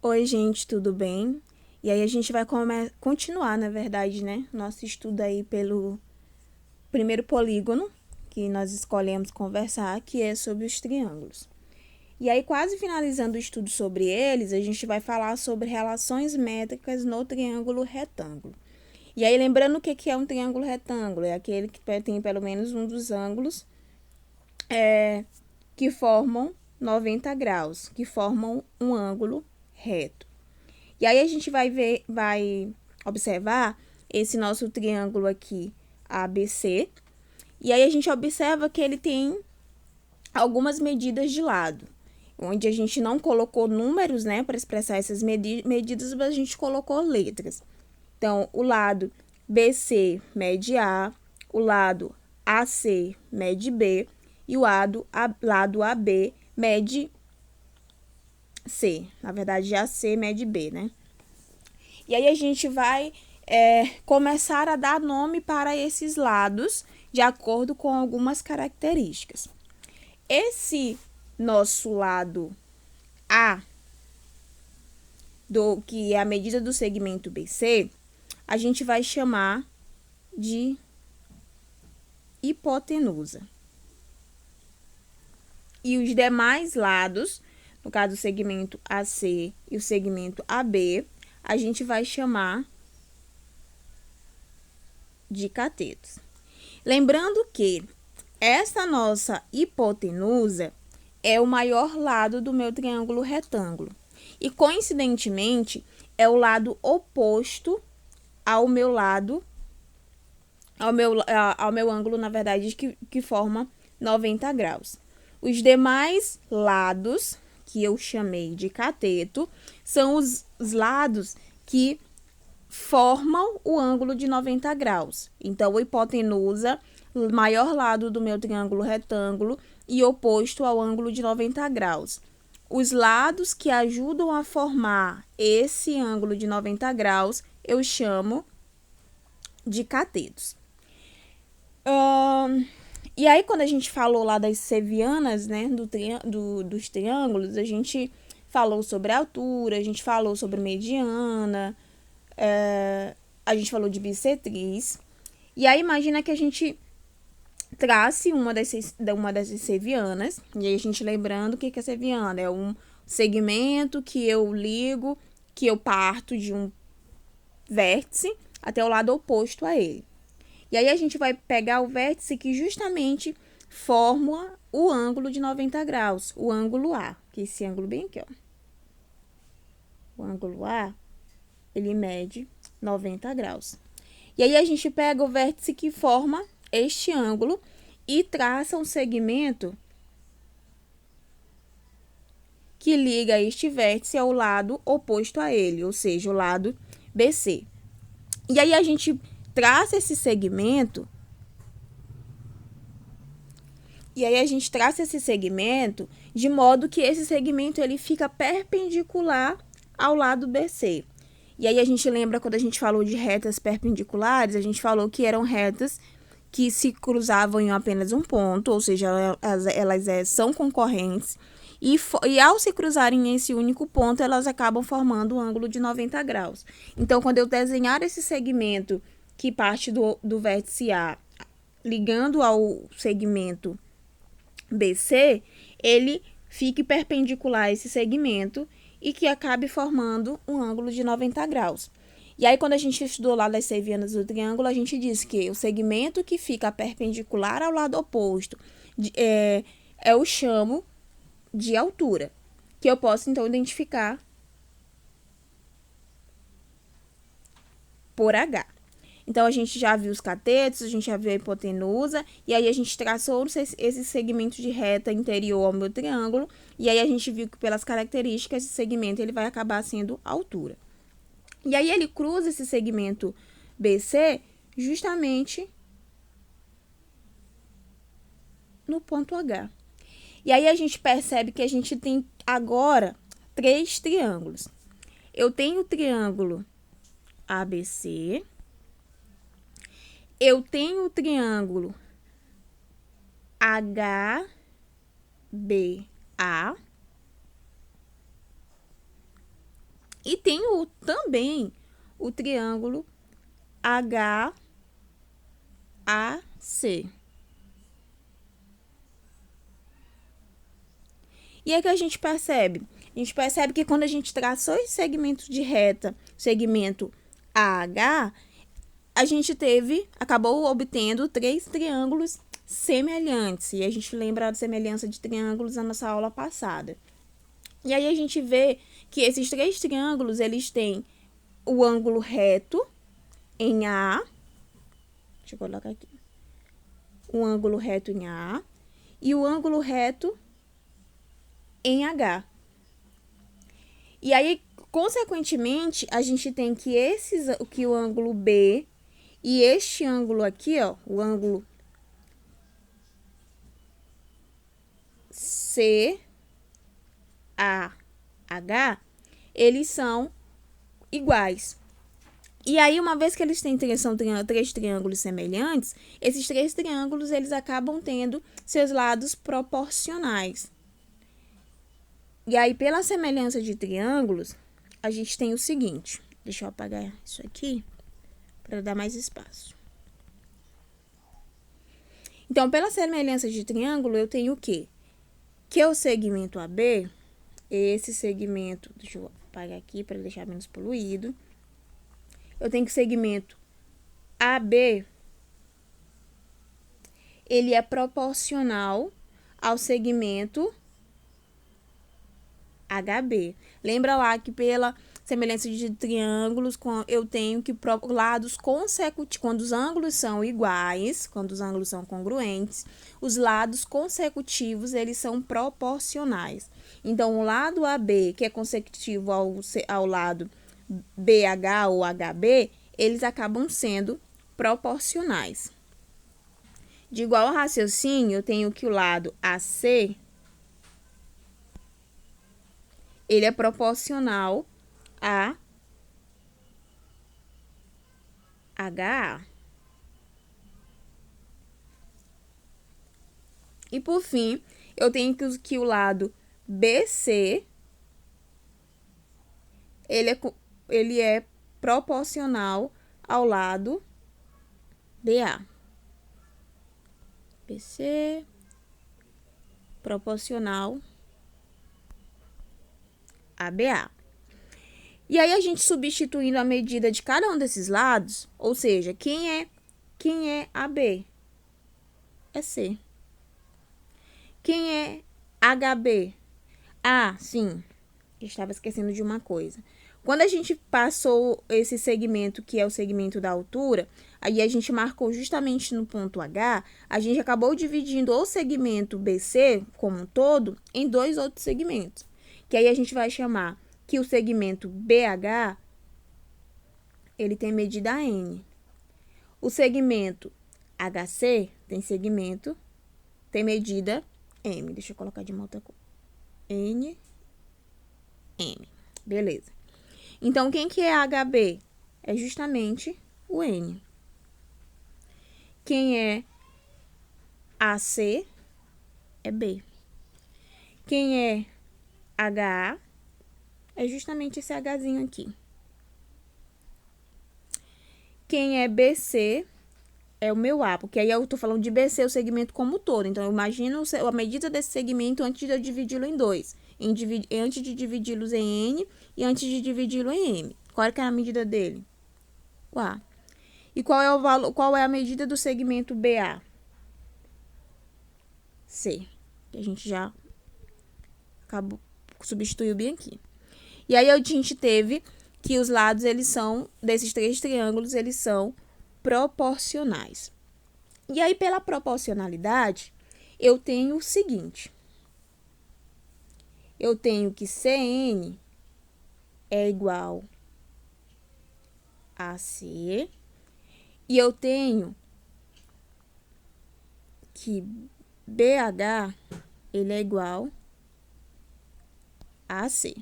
Oi, gente, tudo bem? E aí a gente vai continuar, na verdade, né? Nosso estudo aí pelo primeiro polígono que nós escolhemos conversar, que é sobre os triângulos. E aí, quase finalizando o estudo sobre eles, a gente vai falar sobre relações métricas no triângulo retângulo. E aí, lembrando o que é um triângulo retângulo? É aquele que tem pelo menos um dos ângulos que formam 90 graus, que formam um ângulo reto. E aí a gente vai observar esse nosso triângulo aqui, ABC. E aí a gente observa que ele tem algumas medidas de lado, onde a gente não colocou números, né, para expressar essas medidas, mas a gente colocou letras. Então, o lado BC mede A, o lado AC mede B e o lado AB mede C. Na verdade, AC mede B, né? E aí a gente vai começar a dar nome para esses lados de acordo com algumas características. Esse nosso lado A, que é a medida do segmento BC, a gente vai chamar de hipotenusa. E os demais lados, no caso do segmento AC e o segmento AB, a gente vai chamar de catetos. Lembrando que essa nossa hipotenusa é o maior lado do meu triângulo retângulo. E, coincidentemente, é o lado oposto ao meu lado, ao meu ângulo, na verdade, que forma 90 graus. Os demais lados, que eu chamei de cateto, são os lados que formam o ângulo de 90 graus. Então, a hipotenusa, maior lado do meu triângulo retângulo e oposto ao ângulo de 90 graus. Os lados que ajudam a formar esse ângulo de 90 graus, eu chamo de catetos. E aí, quando a gente falou lá das sevianas, né, dos triângulos, a gente falou sobre a altura, a gente falou sobre mediana, a gente falou de bissetriz. E aí, imagina que a gente trace uma dessas sevianas. E aí, a gente lembrando o que é seviana. É um segmento que eu ligo, que eu parto de um vértice até o lado oposto a ele. E aí, a gente vai pegar o vértice que justamente forma o ângulo de 90 graus, o ângulo A, que é esse ângulo bem aqui, ó. O ângulo A, ele mede 90 graus. E aí, a gente pega o vértice que forma este ângulo e traça um segmento que liga este vértice ao lado oposto a ele, ou seja, o lado BC. E aí, a gente traça esse segmento. E aí, a gente traça esse segmento de modo que esse segmento ele fica perpendicular ao lado BC. E aí, a gente lembra quando a gente falou de retas perpendiculares, a gente falou que eram retas que se cruzavam em apenas um ponto, ou seja, elas são concorrentes. E ao se cruzarem em esse único ponto, elas acabam formando um ângulo de 90 graus. Então, quando eu desenhar esse segmento que parte do vértice A, ligando ao segmento BC, ele fique perpendicular a esse segmento e que acabe formando um ângulo de 90 graus. E aí, quando a gente estudou lá das sevianas do triângulo, a gente disse que o segmento que fica perpendicular ao lado oposto eu chamo de altura, que eu posso, então, identificar por H. Então, a gente já viu os catetos, a gente já viu a hipotenusa, e aí a gente traçou esse segmento de reta interior ao meu triângulo, e aí a gente viu que pelas características, esse segmento ele vai acabar sendo altura. E aí ele cruza esse segmento BC justamente no ponto H. E aí a gente percebe que a gente tem agora 3 triângulos. Eu tenho o triângulo ABC, eu tenho o triângulo HBA E tem também o triângulo HAC. E é que a gente percebe? A gente percebe que quando a gente traçou esse segmento de reta, segmento AH, a gente acabou obtendo 3 triângulos semelhantes. E a gente lembra da semelhança de triângulos na nossa aula passada. E aí a gente vê que esses 3 triângulos, eles têm o ângulo reto em A. Deixa eu colocar aqui. O ângulo reto em A e o ângulo reto em H. E aí, consequentemente, a gente tem que o ângulo B e este ângulo aqui, ó, o ângulo CAH, eles são iguais. E aí, uma vez que eles são 3 triângulos semelhantes, esses 3 triângulos, eles acabam tendo seus lados proporcionais. E aí, pela semelhança de triângulos, a gente tem o seguinte. Deixa eu apagar isso aqui para dar mais espaço. Então, pela semelhança de triângulo, eu tenho o quê? Que o segmento AB, esse segmento, deixa eu apagar aqui para deixar menos poluído. Eu tenho que o segmento AB, ele é proporcional ao segmento HB. Lembra lá que pela semelhança de triângulos, eu tenho que lados consecutivos, quando os ângulos são iguais, quando os ângulos são congruentes, os lados consecutivos, eles são proporcionais. Então, o lado AB, que é consecutivo ao lado BH ou HB, eles acabam sendo proporcionais. De igual raciocínio, eu tenho que o lado AC, ele é proporcional a HA. E por fim, eu tenho que o lado BC, ele é proporcional ao lado BA. BC proporcional a BA. E aí, a gente substituindo a medida de cada um desses lados, ou seja, quem é AB? É C. Quem é HB? Ah, sim, estava esquecendo de uma coisa. Quando a gente passou esse segmento, que é o segmento da altura, aí a gente marcou justamente no ponto H, a gente acabou dividindo o segmento BC, como um todo, em 2 outros segmentos. Que aí a gente vai chamar que o segmento BH, ele tem medida N. O segmento HC tem medida M. Deixa eu colocar de uma outra cor. N, M. Beleza. Então, quem que é HB? É justamente o N. Quem é AC é B. Quem é HA é justamente esse Hzinho aqui. Quem é BC é o meu A, porque aí eu tô falando de BC, o segmento como um todo. Então, eu imagino a medida desse segmento antes de eu dividi-lo em 2. Antes de dividi-los em N e antes de dividi-lo em M. Qual é a medida dele? O A. E qual é a medida do segmento BA? C. Que a gente já substituiu bem aqui. E aí, a gente teve que os lados, desses 3 triângulos, eles são proporcionais. E aí, pela proporcionalidade, eu tenho o seguinte. Eu tenho que CN é igual a C. E eu tenho que BH, ele é igual a C.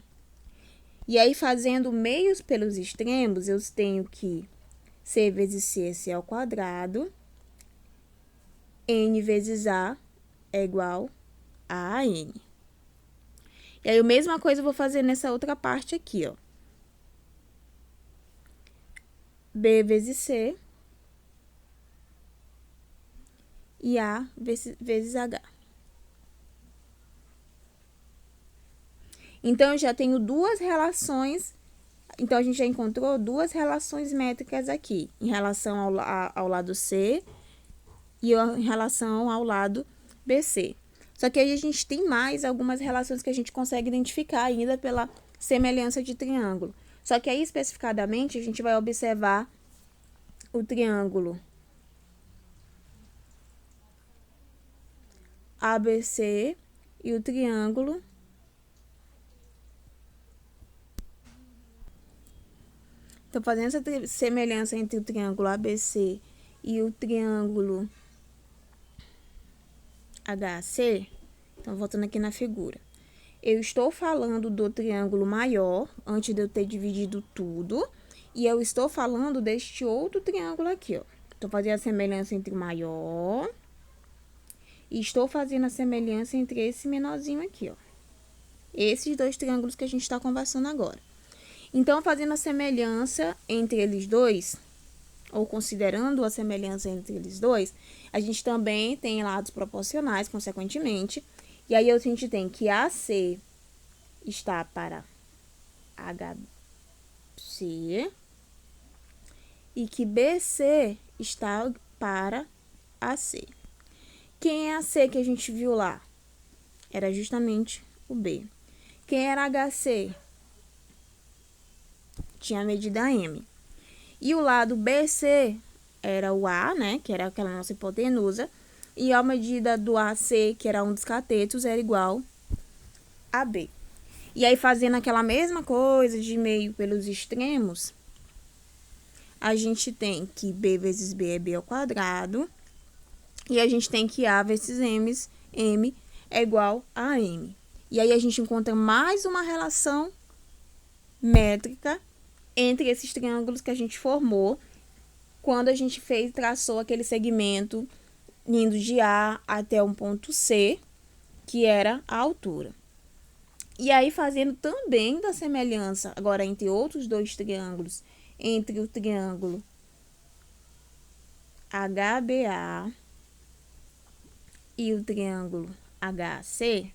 E aí, fazendo meios pelos extremos, eu tenho que C vezes C ao quadrado. N vezes A é igual a N. E aí, a mesma coisa eu vou fazer nessa outra parte aqui, ó. B vezes C e A vezes H. Então, eu já tenho duas relações. Então, a gente já encontrou duas relações métricas aqui, em relação ao lado C e em relação ao lado BC. Só que aí a gente tem mais algumas relações que a gente consegue identificar ainda pela semelhança de triângulo. Só que aí, especificadamente, a gente vai observar o triângulo ABC e o triângulo Então, fazendo essa semelhança entre o triângulo ABC e o triângulo HC, então, voltando aqui na figura. Eu estou falando do triângulo maior, antes de eu ter dividido tudo, e eu estou falando deste outro triângulo aqui, ó. Estou fazendo a semelhança entre o maior e estou fazendo a semelhança entre esse menorzinho aqui, ó. Esses dois triângulos que a gente está conversando agora. Então, fazendo a semelhança entre eles dois, ou considerando a semelhança entre eles dois, a gente também tem lados proporcionais, consequentemente. E aí, a gente tem que AC está para HC e que BC está para AC. Quem é AC que a gente viu lá? Era justamente o B. Quem era HC? Tinha a medida M. E o lado BC era o A, né? Que era aquela nossa hipotenusa. E a medida do AC, que era um dos catetos, era igual a B. E aí, fazendo aquela mesma coisa de meio pelos extremos, a gente tem que B vezes B é B ao quadrado. E a gente tem que A vezes M é igual a M. E aí, a gente encontra mais uma relação métrica entre esses triângulos que a gente formou quando a gente traçou aquele segmento indo de A até um ponto C, que era a altura. E aí, fazendo também da semelhança, agora entre outros dois triângulos, entre o triângulo HBA e o triângulo HC,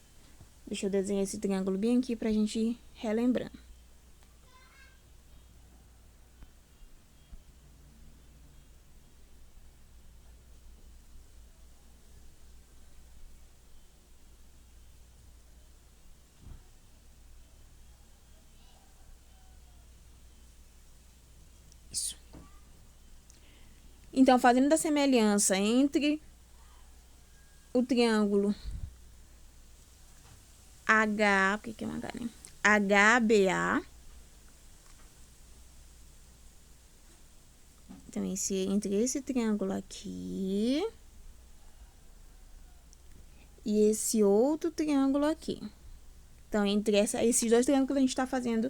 deixa eu desenhar esse triângulo bem aqui para a gente ir relembrando. Isso. Então, fazendo da semelhança entre o triângulo H, o que é um H, né? HBA. Então, entre esse triângulo aqui e esse outro triângulo aqui. Então, entre esses dois triângulos, a gente está fazendo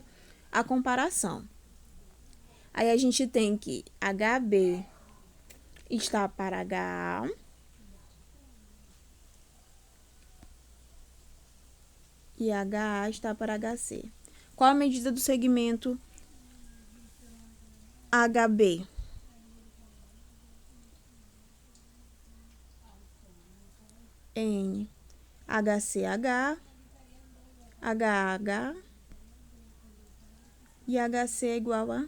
a comparação. Aí, a gente tem que HB está para HA. E HA está para HC. Qual a medida do segmento HB? N. HCH, HH e HC é igual a...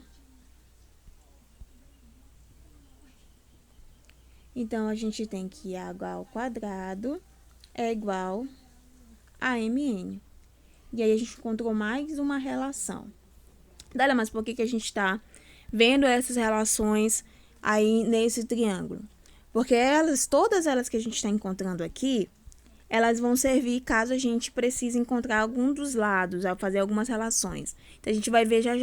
Então, a gente tem que H ao quadrado é igual a MN. E aí, a gente encontrou mais uma relação. Dá, mas por que a gente está vendo essas relações aí nesse triângulo? Porque todas elas que a gente está encontrando aqui, elas vão servir caso a gente precise encontrar algum dos lados, ao fazer algumas relações. Então, a gente vai ver já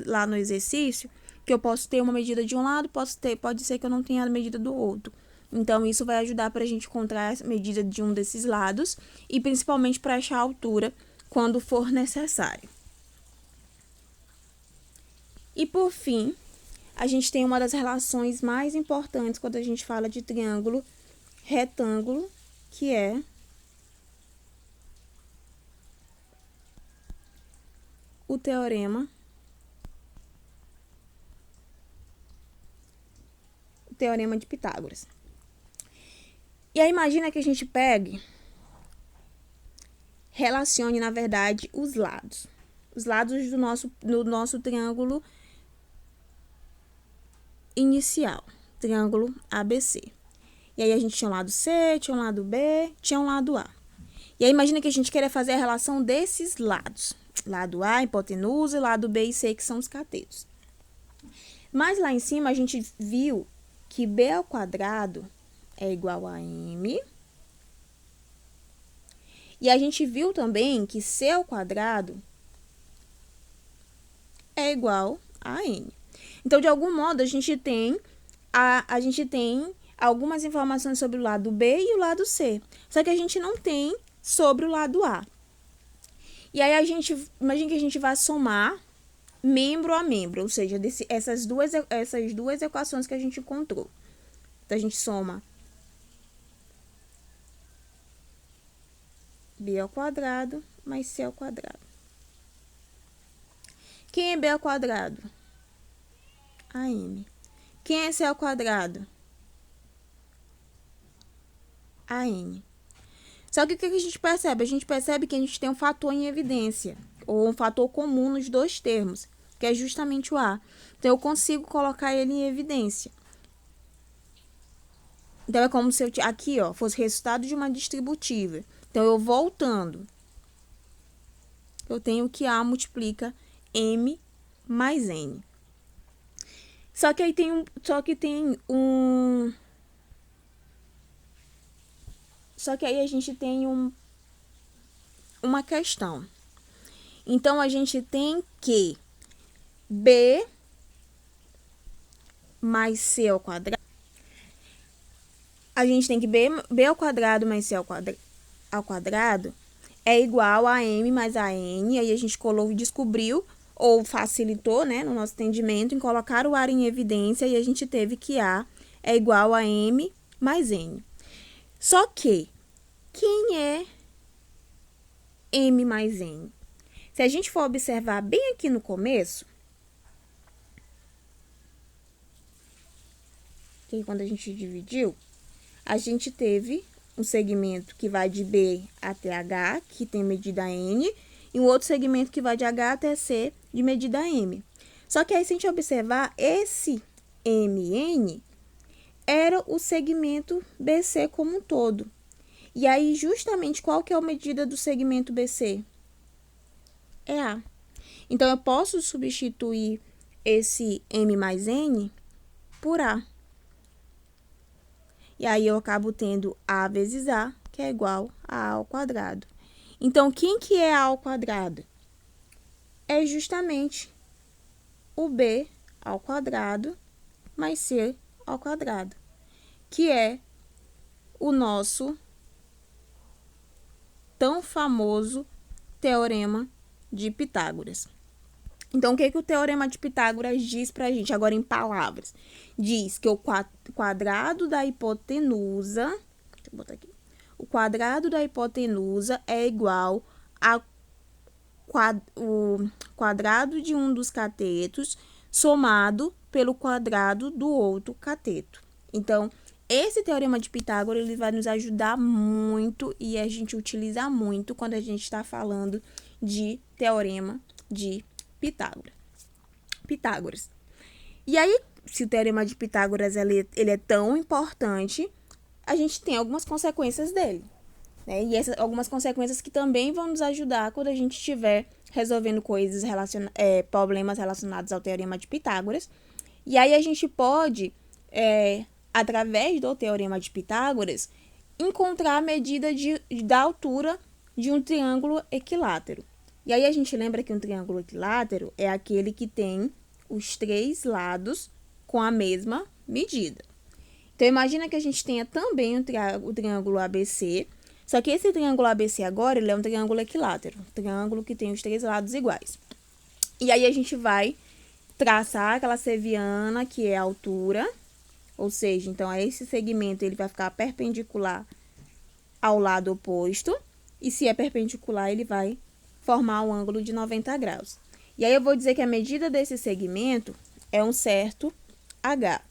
lá no exercício que eu posso ter uma medida de um lado, pode ser que eu não tenha a medida do outro. Então, isso vai ajudar para a gente encontrar a medida de um desses lados e principalmente para achar a altura quando for necessário. E, por fim, a gente tem uma das relações mais importantes quando a gente fala de triângulo retângulo, que é o teorema Teorema de Pitágoras. E aí imagina que a gente pegue, relacione, na verdade, os lados. Os lados do nosso triângulo inicial, triângulo ABC. E aí a gente tinha um lado C, tinha um lado B, tinha um lado A. E aí imagina que a gente queira fazer a relação desses lados. Lado A, hipotenusa, lado B e C, que são os catetos. Mas lá em cima a gente viu que B ao quadrado é igual a M. E a gente viu também que C ao quadrado é igual a N. Então, de algum modo, a gente tem algumas informações sobre o lado B e o lado C. Só que a gente não tem sobre o lado A. E aí, imagina que a gente vai somar membro a membro, ou seja, essas duas equações que a gente encontrou. Então, a gente soma B ao quadrado mais C ao quadrado. Quem é B ao quadrado? A M. Quem é C ao quadrado? A N. Só que o que a gente percebe? A gente percebe que a gente tem um fator em evidência, ou um fator comum nos dois termos, que é justamente o A. Então, eu consigo colocar ele em evidência. Então, é como se eu aqui, ó, fosse resultado de uma distributiva. Então, eu voltando, eu tenho que A multiplica M mais N. Só que aí a gente tem uma questão. Então, a gente tem que B mais C ao quadrado. A gente tem que B ao quadrado mais C ao quadrado é igual a M mais a N. Aí a gente descobriu, ou facilitou, né, no nosso entendimento, em colocar o A em evidência, e a gente teve que A é igual a M mais N. Só que, quem é M mais N? Se a gente for observar bem aqui no começo, que quando a gente dividiu, a gente teve um segmento que vai de B até H, que tem medida N, e um outro segmento que vai de H até C, de medida M. Só que aí, se a gente observar, esse MN era o segmento BC como um todo. E aí, justamente, qual que é a medida do segmento BC? É A. Então, eu posso substituir esse M mais N por A. E aí, eu acabo tendo A vezes A, que é igual a A ao quadrado. Então, quem que é A ao quadrado? É justamente o B ao quadrado mais C ao quadrado, que é o nosso tão famoso Teorema de Pitágoras. Então, o que o Teorema de Pitágoras diz pra gente, agora em palavras? Diz que o quadrado da hipotenusa, deixa eu botar aqui, o quadrado da hipotenusa é igual a o quadrado de um dos catetos somado pelo quadrado do outro cateto. Então, esse Teorema de Pitágoras ele vai nos ajudar muito e a gente utiliza muito quando a gente está falando de Teorema de Pitágoras. E aí, se o Teorema de Pitágoras ele é tão importante, a gente tem algumas consequências dele. Né? E algumas consequências que também vão nos ajudar quando a gente estiver resolvendo coisas problemas relacionados ao Teorema de Pitágoras. E aí a gente pode, através do Teorema de Pitágoras, encontrar a medida da altura de um triângulo equilátero. E aí a gente lembra que um triângulo equilátero é aquele que tem os três lados com a mesma medida. Então, imagina que a gente tenha também o triângulo ABC, só que esse triângulo ABC agora, ele é um triângulo equilátero, um triângulo que tem os três lados iguais. E aí, a gente vai traçar aquela seviana, que é a altura, ou seja, então, esse segmento, ele vai ficar perpendicular ao lado oposto, e se é perpendicular, ele vai formar um ângulo de 90 graus. E aí, eu vou dizer que a medida desse segmento é um certo H.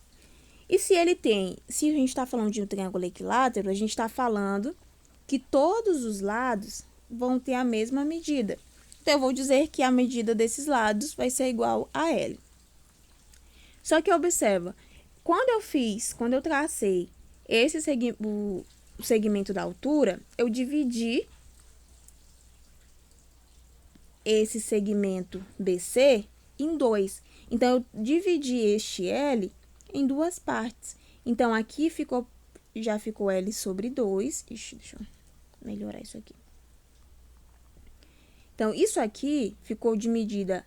E se ele tem, se a gente está falando de um triângulo equilátero, a gente está falando que todos os lados vão ter a mesma medida. Então, eu vou dizer que a medida desses lados vai ser igual a L. Só que observa, quando eu tracei o segmento da altura, eu dividi esse segmento BC em dois. Então, eu dividi este L em duas partes. Então, aqui já ficou L sobre 2. Ixi, deixa eu melhorar isso aqui. Então, isso aqui ficou de medida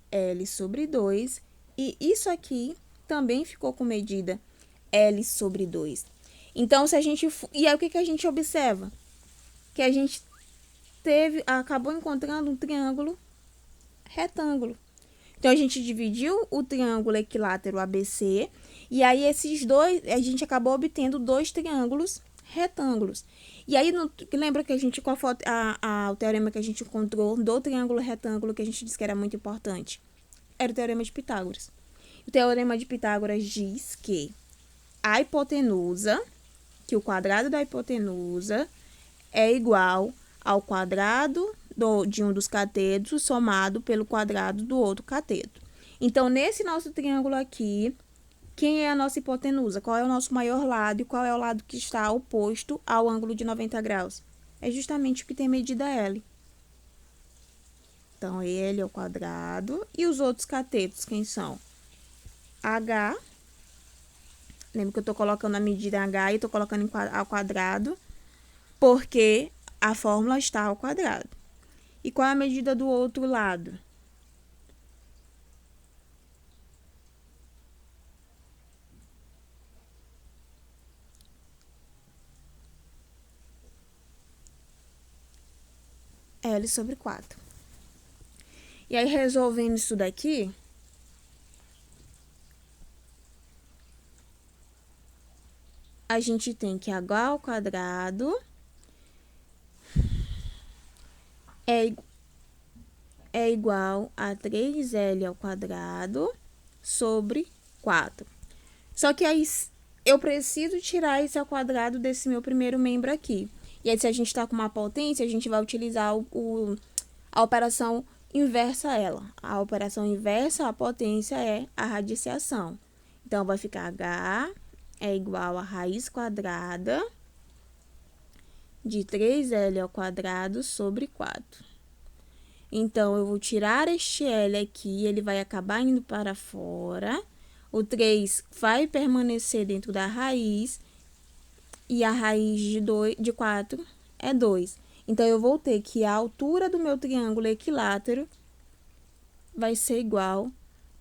L sobre 2. E isso aqui também ficou com medida L sobre 2. Então, se a gente... E aí, o que a gente observa? Que a gente acabou encontrando um triângulo retângulo. Então, a gente dividiu o triângulo equilátero ABC, e aí esses dois, a gente acabou obtendo dois triângulos retângulos. E aí, lembra que a gente, qual foi o teorema que a gente encontrou do triângulo retângulo, que a gente disse que era muito importante? Era o teorema de Pitágoras. O teorema de Pitágoras diz que a hipotenusa, que o quadrado da hipotenusa é igual ao quadrado de um dos catetos somado pelo quadrado do outro cateto. Então, nesse nosso triângulo aqui, quem é a nossa hipotenusa? Qual é o nosso maior lado e qual é o lado que está oposto ao ângulo de 90 graus? É justamente o que tem medida L. Então, ele é o quadrado. E os outros catetos, quem são? H. Lembra que eu estou colocando a medida H e estou colocando ao quadrado, porque a fórmula está ao quadrado. E qual é a medida do outro lado? L sobre 4. E aí, resolvendo isso daqui, a gente tem que H ao quadrado é igual a 3L ao quadrado sobre 4. Só que aí, eu preciso tirar esse ao quadrado desse meu primeiro membro aqui. E aí, se a gente está com uma potência, a gente vai utilizar a operação inversa a ela. A operação inversa à potência é a radiciação. Então, vai ficar H é igual a raiz quadrada de 3L ao quadrado sobre 4. Então, eu vou tirar este L aqui, ele vai acabar indo para fora. O 3 vai permanecer dentro da raiz. E a raiz de 4 é 2. Então, eu vou ter que a altura do meu triângulo equilátero vai ser igual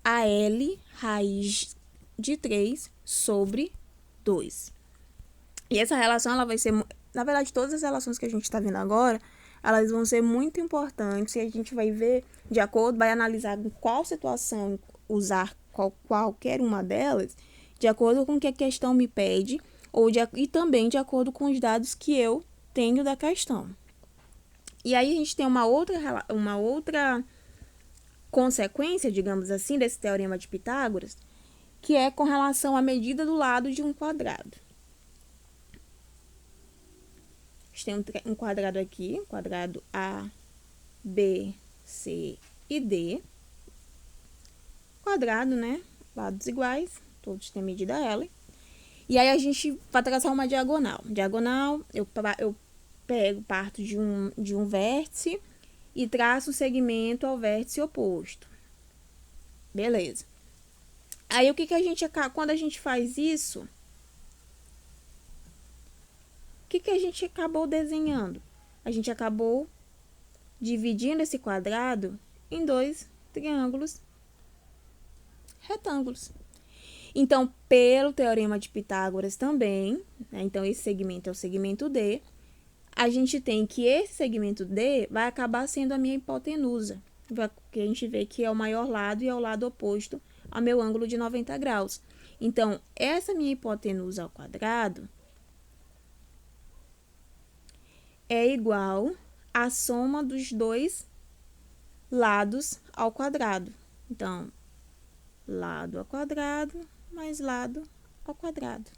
a L raiz de 3 sobre 2. E essa relação, ela vai ser... Na verdade, todas as relações que a gente está vendo agora, elas vão ser muito importantes. E a gente vai ver, de acordo, vai analisar em qual situação usar qualquer uma delas, de acordo com o que a questão me pede, e também de acordo com os dados que eu tenho da questão. E aí, a gente tem uma outra consequência, digamos assim, desse teorema de Pitágoras, que é com relação à medida do lado de um quadrado. A gente tem um quadrado aqui, quadrado A, B, C e D. Quadrado, né? Lados iguais, todos têm medida L. E aí, a gente vai traçar uma diagonal. Diagonal, eu parto de um vértice e traço um segmento ao vértice oposto. Beleza. Aí, o que a gente... Quando a gente faz isso, o que a gente acabou desenhando? A gente acabou dividindo esse quadrado em dois triângulos retângulos. Então, pelo teorema de Pitágoras também, né, então esse segmento é o segmento D, a gente tem que esse segmento D vai acabar sendo a minha hipotenusa, porque a gente vê que é o maior lado e é o lado oposto ao meu ângulo de 90 graus. Então, essa minha hipotenusa ao quadrado é igual à soma dos dois lados ao quadrado. Então, lado ao quadrado mais lado ao quadrado.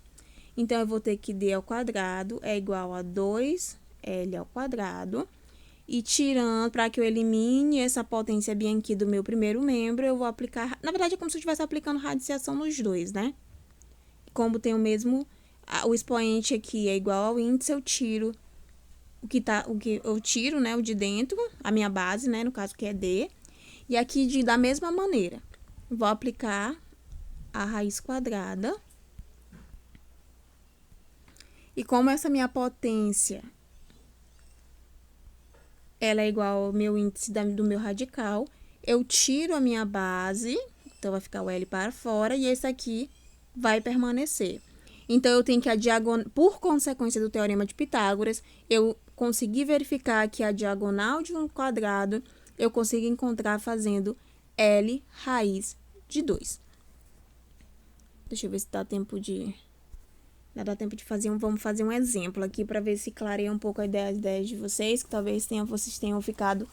Então, eu vou ter que D ao quadrado é igual a 2L ao quadrado. E tirando, para que eu elimine essa potência bem aqui do meu primeiro membro, eu vou aplicar... Na verdade, é como se eu estivesse aplicando radiciação nos dois, né? Como tem o mesmo... O expoente aqui é igual ao índice, eu tiro o tiro, né? O de dentro, a minha base, né? No caso que é D. E aqui, da mesma maneira, vou aplicar a raiz quadrada. E como essa minha potência ela é igual ao meu índice do meu radical, eu tiro a minha base, então vai ficar o L para fora, e esse aqui vai permanecer. Então, eu tenho que por consequência do teorema de Pitágoras, eu consegui verificar que a diagonal de um quadrado, eu consigo encontrar fazendo L raiz de 2. Deixa eu ver se dá tempo de... Não dá tempo de fazer vamos fazer um exemplo aqui para ver se clareia um pouco as ideias de vocês, que talvez vocês tenham ficado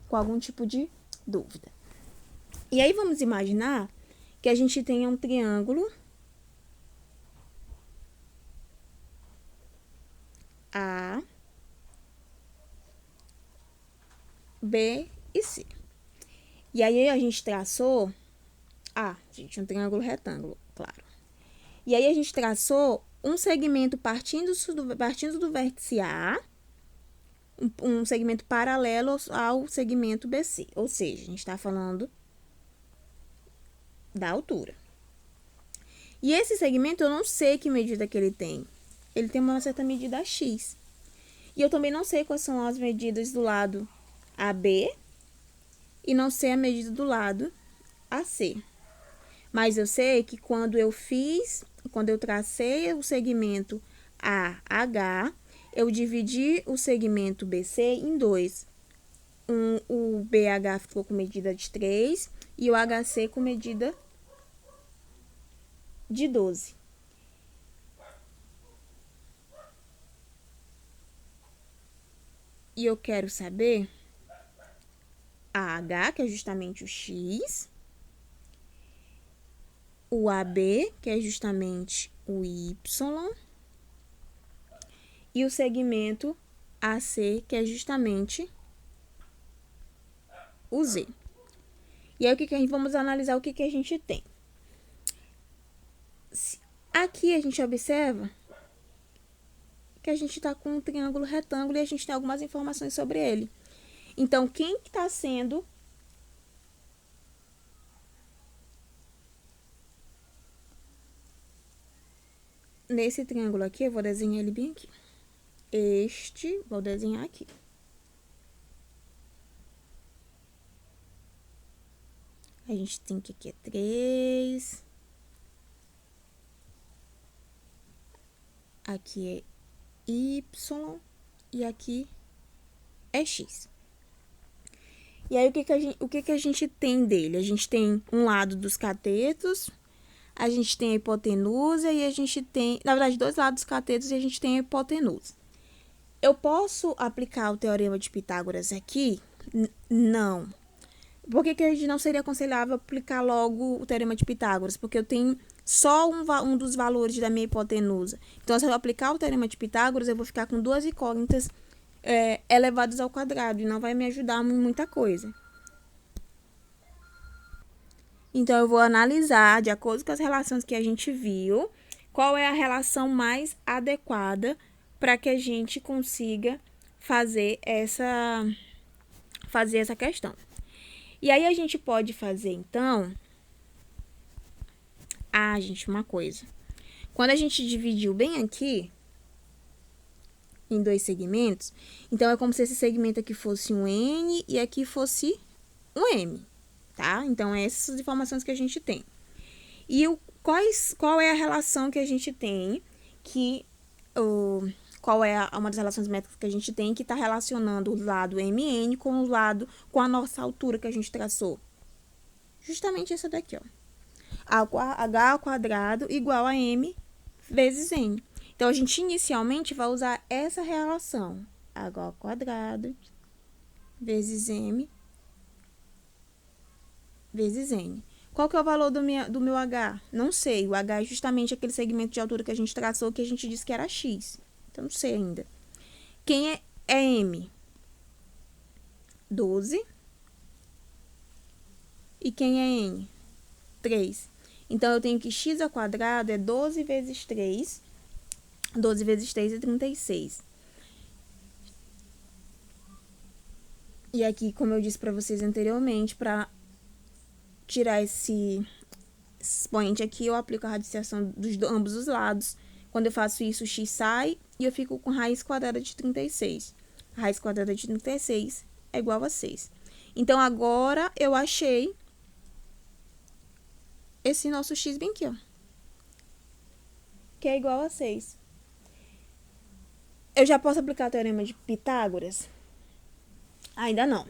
com algum tipo de dúvida. E aí, vamos imaginar que a gente tenha um triângulo A, B e C. E aí, a gente traçou... gente, um triângulo retângulo, claro. E aí, a gente traçou um segmento partindo do vértice A, um segmento paralelo ao segmento BC. Ou seja, a gente está falando da altura. E esse segmento, eu não sei que medida que ele tem. Ele tem uma certa medida X. E eu também não sei quais são as medidas do lado AB e não sei a medida do lado AC. Mas eu sei que quando eu tracei o segmento AH, eu dividi o segmento BC em dois. O BH ficou com medida de 3 e o HC com medida de 12. E eu quero saber a H, que é justamente o X, o AB, que é justamente o Y, e o segmento AC, que é justamente o Z. E aí, vamos analisar o que a gente tem. Aqui a gente observa que a gente está com um triângulo retângulo e a gente tem algumas informações sobre ele. Então, quem está sendo nesse triângulo aqui, eu vou desenhar ele bem aqui. Vou desenhar aqui. A gente tem que aqui é 3. Aqui é Y e aqui é X. E aí, o que a gente tem dele? A gente tem um lado dos catetos, a gente tem a hipotenusa e a gente tem... Na verdade, dois lados dos catetos e a gente tem a hipotenusa. Eu posso aplicar o teorema de Pitágoras aqui? Não. Por que a gente não seria aconselhável aplicar logo o teorema de Pitágoras? Porque eu tenho só um dos valores da minha hipotenusa. Então, se eu aplicar o teorema de Pitágoras, eu vou ficar com duas incógnitas elevadas ao quadrado e não vai me ajudar em muita coisa. Então, eu vou analisar, de acordo com as relações que a gente viu, qual é a relação mais adequada para que a gente consiga fazer essa questão. E aí, a gente pode fazer, então... gente, uma coisa. Quando a gente dividiu bem aqui, em dois segmentos, então, é como se esse segmento aqui fosse um N e aqui fosse um M, tá? Então, essas informações que a gente tem. E qual é a relação que a gente tem qual é uma das relações métricas que a gente tem que está relacionando o lado MN com a nossa altura que a gente traçou? Justamente essa daqui, ó. H ao quadrado igual a M vezes N. Então, a gente inicialmente vai usar essa relação. H ao quadrado vezes M vezes N. Qual que é o valor do meu H? Não sei. O H é justamente aquele segmento de altura que a gente traçou que a gente disse que era X. Então, não sei ainda. Quem é M? 12. E quem é N? 3. Então, eu tenho que x ao quadrado é 12 vezes 3. 12 vezes 3 é 36. E aqui, como eu disse para vocês anteriormente, para tirar esse expoente aqui, eu aplico a radiciação dos ambos os lados. Quando eu faço isso, o x sai e eu fico com raiz quadrada de 36. A raiz quadrada de 36 é igual a 6. Então, agora eu achei esse nosso x bem aqui, ó, que é igual a 6. Eu já posso aplicar o teorema de Pitágoras? Ainda não.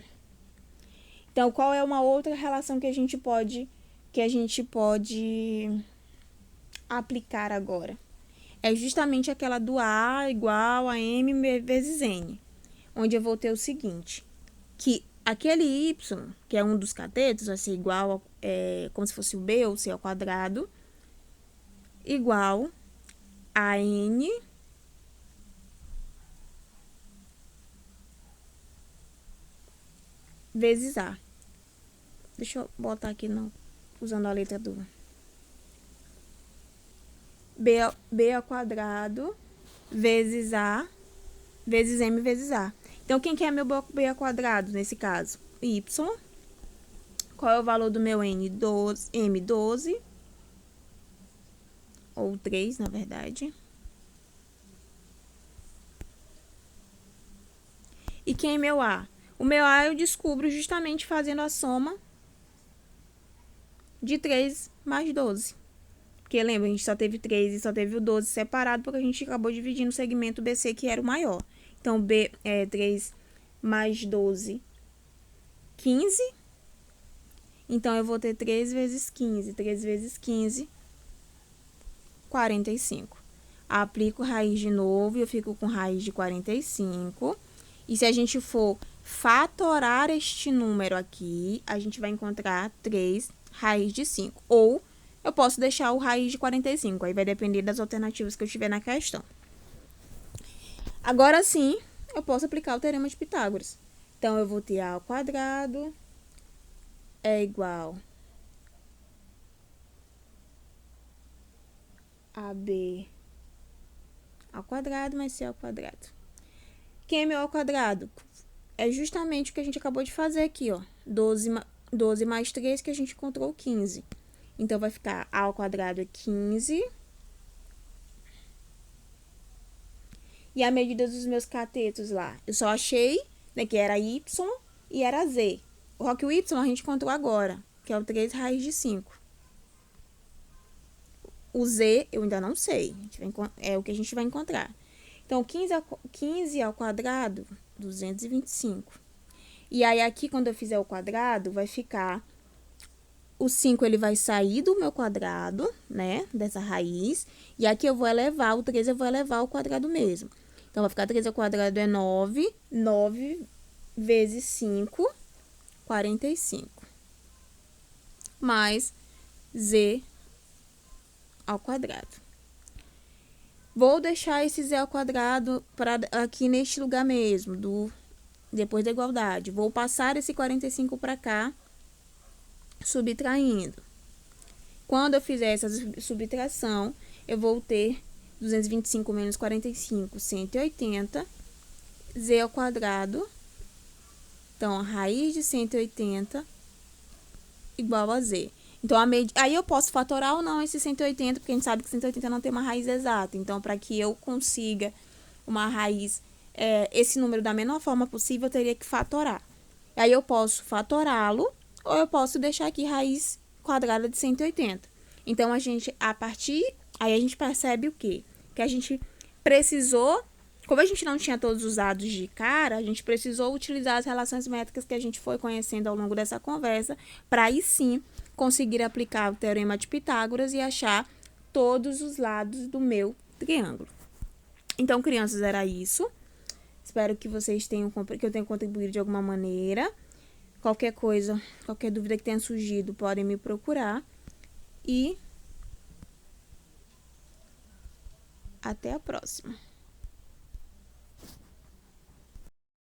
Então, qual é uma outra relação que a gente pode aplicar agora? É justamente aquela do A igual a M vezes N, onde eu vou ter o seguinte, que aquele Y, que é um dos catetos, vai ser igual, como se fosse o B ou C ao quadrado, igual a N vezes A. Deixa eu botar aqui usando a letra do B ao quadrado vezes A vezes M vezes A. Então, quem que é meu B ao quadrado nesse caso? Y. Qual é o valor do meu N? M, 12. Ou 3, na verdade. E quem é meu A? O meu A eu descubro justamente fazendo a soma de 3 mais 12. Porque lembra, a gente só teve 3 e só teve o 12 separado, porque a gente acabou dividindo o segmento BC, que era o maior. Então, B é 3 mais 12, 15. Então, eu vou ter 3 vezes 15. 3 vezes 15, 45. Aplico raiz de novo e eu fico com raiz de 45. E se a gente for fatorar este número aqui, a gente vai encontrar 3 raiz de 5. Ou eu posso deixar o raiz de 45, aí vai depender das alternativas que eu tiver na questão. Agora sim, eu posso aplicar o teorema de Pitágoras. Então, eu vou ter A ao quadrado é igual a B ao quadrado mais C ao quadrado. Quem é meu ao quadrado? É justamente o que a gente acabou de fazer aqui, ó. 12 mais 3, que a gente encontrou 15. Então, vai ficar A ao quadrado é 15. E a medida dos meus catetos lá? Eu só achei, né, que era Y e era Z. Só que o Y a gente encontrou agora, que é o 3 raiz de 5. O Z eu ainda não sei. É o que a gente vai encontrar. Então, 15 ao quadrado, 225. E aí, aqui, quando eu fizer o quadrado, vai ficar... O 5, ele vai sair do meu quadrado, né? Dessa raiz. E aqui eu vou elevar, o 3 eu vou elevar ao quadrado mesmo. Então, vai ficar 3 ao quadrado é 9. 9 vezes 5, 45. Mais Z ao quadrado. Vou deixar esse Z ao quadrado aqui neste lugar mesmo, depois da igualdade. Vou passar esse 45 para cá, subtraindo. Quando eu fizer essa subtração, eu vou ter 225 menos 45, 180, Z ao quadrado. Então, a raiz de 180 igual a Z. Então, aí eu posso fatorar ou não esse 180, porque a gente sabe que 180 não tem uma raiz exata. Então, para que eu consiga uma raiz, esse número da menor forma possível, eu teria que fatorar. Aí, eu posso fatorá-lo, ou eu posso deixar aqui raiz quadrada de 180. Então, aí a gente percebe o quê? Que a gente precisou, como a gente não tinha todos os dados de cara, a gente precisou utilizar as relações métricas que a gente foi conhecendo ao longo dessa conversa, para aí sim conseguir aplicar o teorema de Pitágoras e achar todos os lados do meu triângulo. Então, crianças, era isso. Espero que vocês que eu tenha contribuído de alguma maneira. Qualquer coisa, qualquer dúvida que tenha surgido, podem me procurar. E até a próxima.